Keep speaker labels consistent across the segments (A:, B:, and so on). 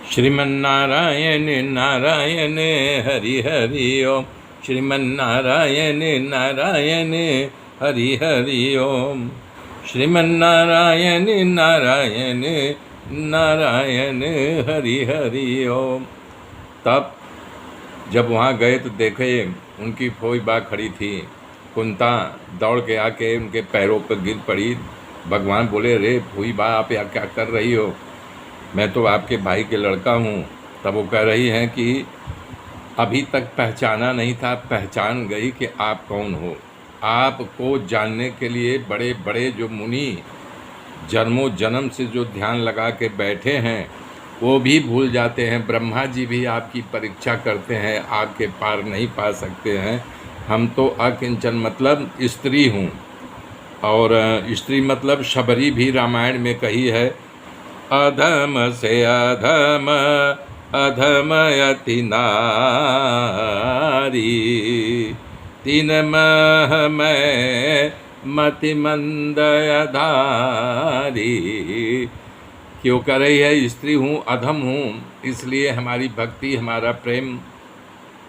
A: श्रीमन्नारायण नारायण हरि हरि ओम। श्रीमन्नारायण नारायण हरि हरि ओम। श्रीमन्नारायण नारायण नारायण हरि हरि ओम। तब जब वहाँ गए तो देखे उनकी फोई बा खड़ी थी। कुंता दौड़ के आके उनके पैरों पर गिर पड़ी। भगवान बोले, रे फोई बा, आप यहाँ क्या कर रही हो? मैं तो आपके भाई के लड़का हूँ। तब वो कह रही हैं कि अभी तक पहचाना नहीं था, पहचान गई कि आप कौन हो। आपको जानने के लिए बड़े बड़े जो मुनि जन्मों जन्म से जो ध्यान लगा के बैठे हैं वो भी भूल जाते हैं। ब्रह्मा जी भी आपकी परीक्षा करते हैं, आपके पार नहीं पा सकते हैं। हम तो अकिंचन मतलब स्त्री हूँ, और स्त्री मतलब शबरी भी रामायण में कही है। अधम से अधम अधमयति नारी, तीन मह में मति मंद अधारी। क्यों कर रही है? स्त्री हूँ, अधम हूँ, इसलिए हमारी भक्ति, हमारा प्रेम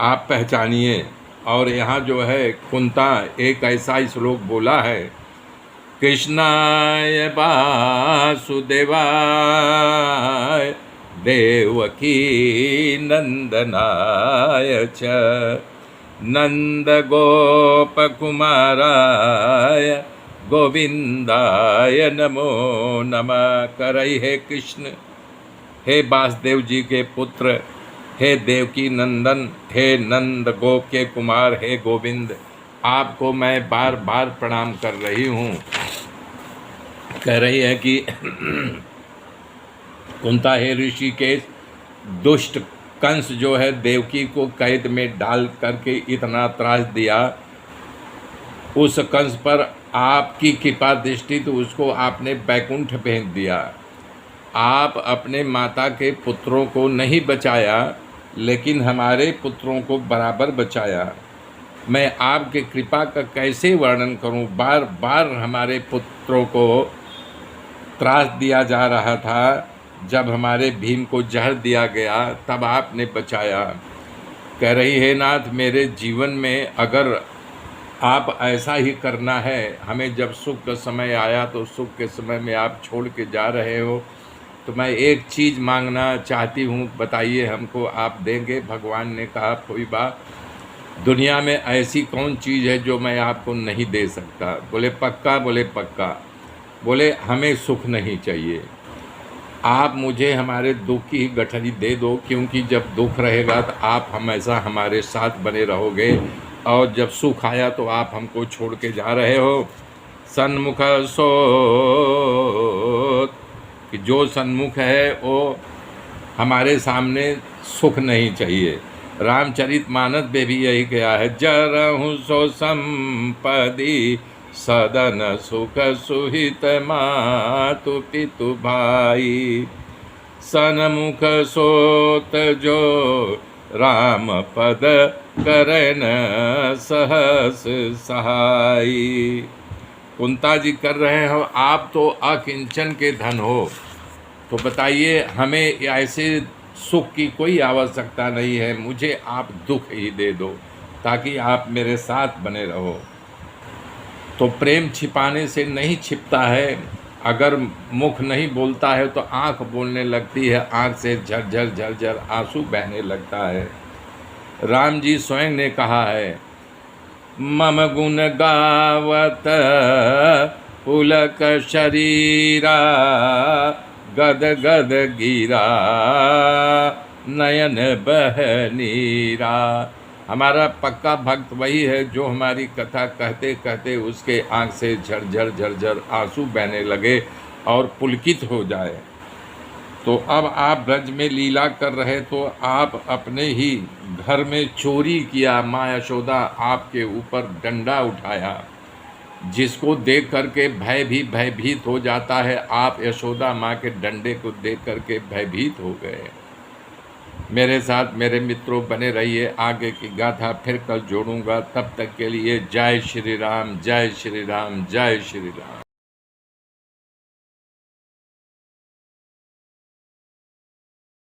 A: आप पहचानिए। और यहाँ जो है कुंता एक ऐसा श्लोक बोला है, कृष्णाय वासुदेवाय देवकी नंदनाय च नंदगोपकुमाराय गोविंदाय नमो नमः। करई हे कृष्ण, हे वासुदेव जी के पुत्र, हे देवकी नंदन, हे नंद गोप के कुमार, हे गोविंद, आपको मैं बार बार प्रणाम कर रही हूँ। कह रही है कि कुंता, हे ऋषिकेश, दुष्ट कंस जो है देवकी को कैद में डाल करके इतना त्रास दिया, उस कंस पर आपकी कृपा दृष्टि तो उसको आपने बैकुंठ भेज दिया। आप अपने माता के पुत्रों को नहीं बचाया, लेकिन हमारे पुत्रों को बराबर बचाया। मैं आपके कृपा का कैसे वर्णन करूं? बार बार हमारे पुत्रों को त्रास दिया जा रहा था। जब हमारे भीम को जहर दिया गया तब आपने बचाया। कह रही है, नाथ, मेरे जीवन में अगर आप ऐसा ही करना है, हमें जब सुख का समय आया तो सुख के समय में आप छोड़ के जा रहे हो, तो मैं एक चीज़ मांगना चाहती हूँ, बताइए हमको आप देंगे? भगवान ने कहा, कोई बात, दुनिया में ऐसी कौन चीज़ है जो मैं आपको नहीं दे सकता? बोले पक्का? बोले पक्का। बोले हमें सुख नहीं चाहिए, आप मुझे हमारे दुख की ही गठरी दे दो, क्योंकि जब दुख रहेगा तो आप हमेशा हमारे साथ बने रहोगे, और जब सुख आया तो आप हमको छोड़ के जा रहे हो। सन्मुख सोत, कि जो सन्मुख है वो हमारे सामने सुख नहीं चाहिए। रामचरितमानस में भी यही कहा है, जरहु सो संपदि सदन सुख सुहित मातु पितु भाई, सन्मुख सोत जो राम पद करन सहस सहाई। कुंता जी कर रहे हो, आप तो अकिंचन के धन हो, तो बताइए हमें ऐसे सुख की कोई आवश्यकता नहीं है, मुझे आप दुख ही दे दो ताकि आप मेरे साथ बने रहो। तो प्रेम छिपाने से नहीं छिपता है। अगर मुख नहीं बोलता है तो आँख बोलने लगती है, आँख से झरझर झरझर आंसू बहने लगता है। राम जी स्वयं ने कहा है, मम गुण गावत पुलक शरीरा, गद गद गिरा नयन बह नीरा। हमारा पक्का भक्त वही है जो हमारी कथा कहते कहते उसके आँख से झरझर झरझर आंसू बहने लगे और पुलकित हो जाए। तो अब आप ब्रज में लीला कर रहे, तो आप अपने ही घर में चोरी किया। माँ यशोदा आपके ऊपर डंडा उठाया, जिसको देख करके भय भी भयभीत हो जाता है। आप यशोदा माँ के डंडे को देख करके भयभीत हो गए। मेरे साथ मेरे मित्रों बने रहिए, आगे की गाथा फिर कल जोड़ूंगा। तब तक के लिए जय श्री राम, जय श्री राम, जय श्री राम।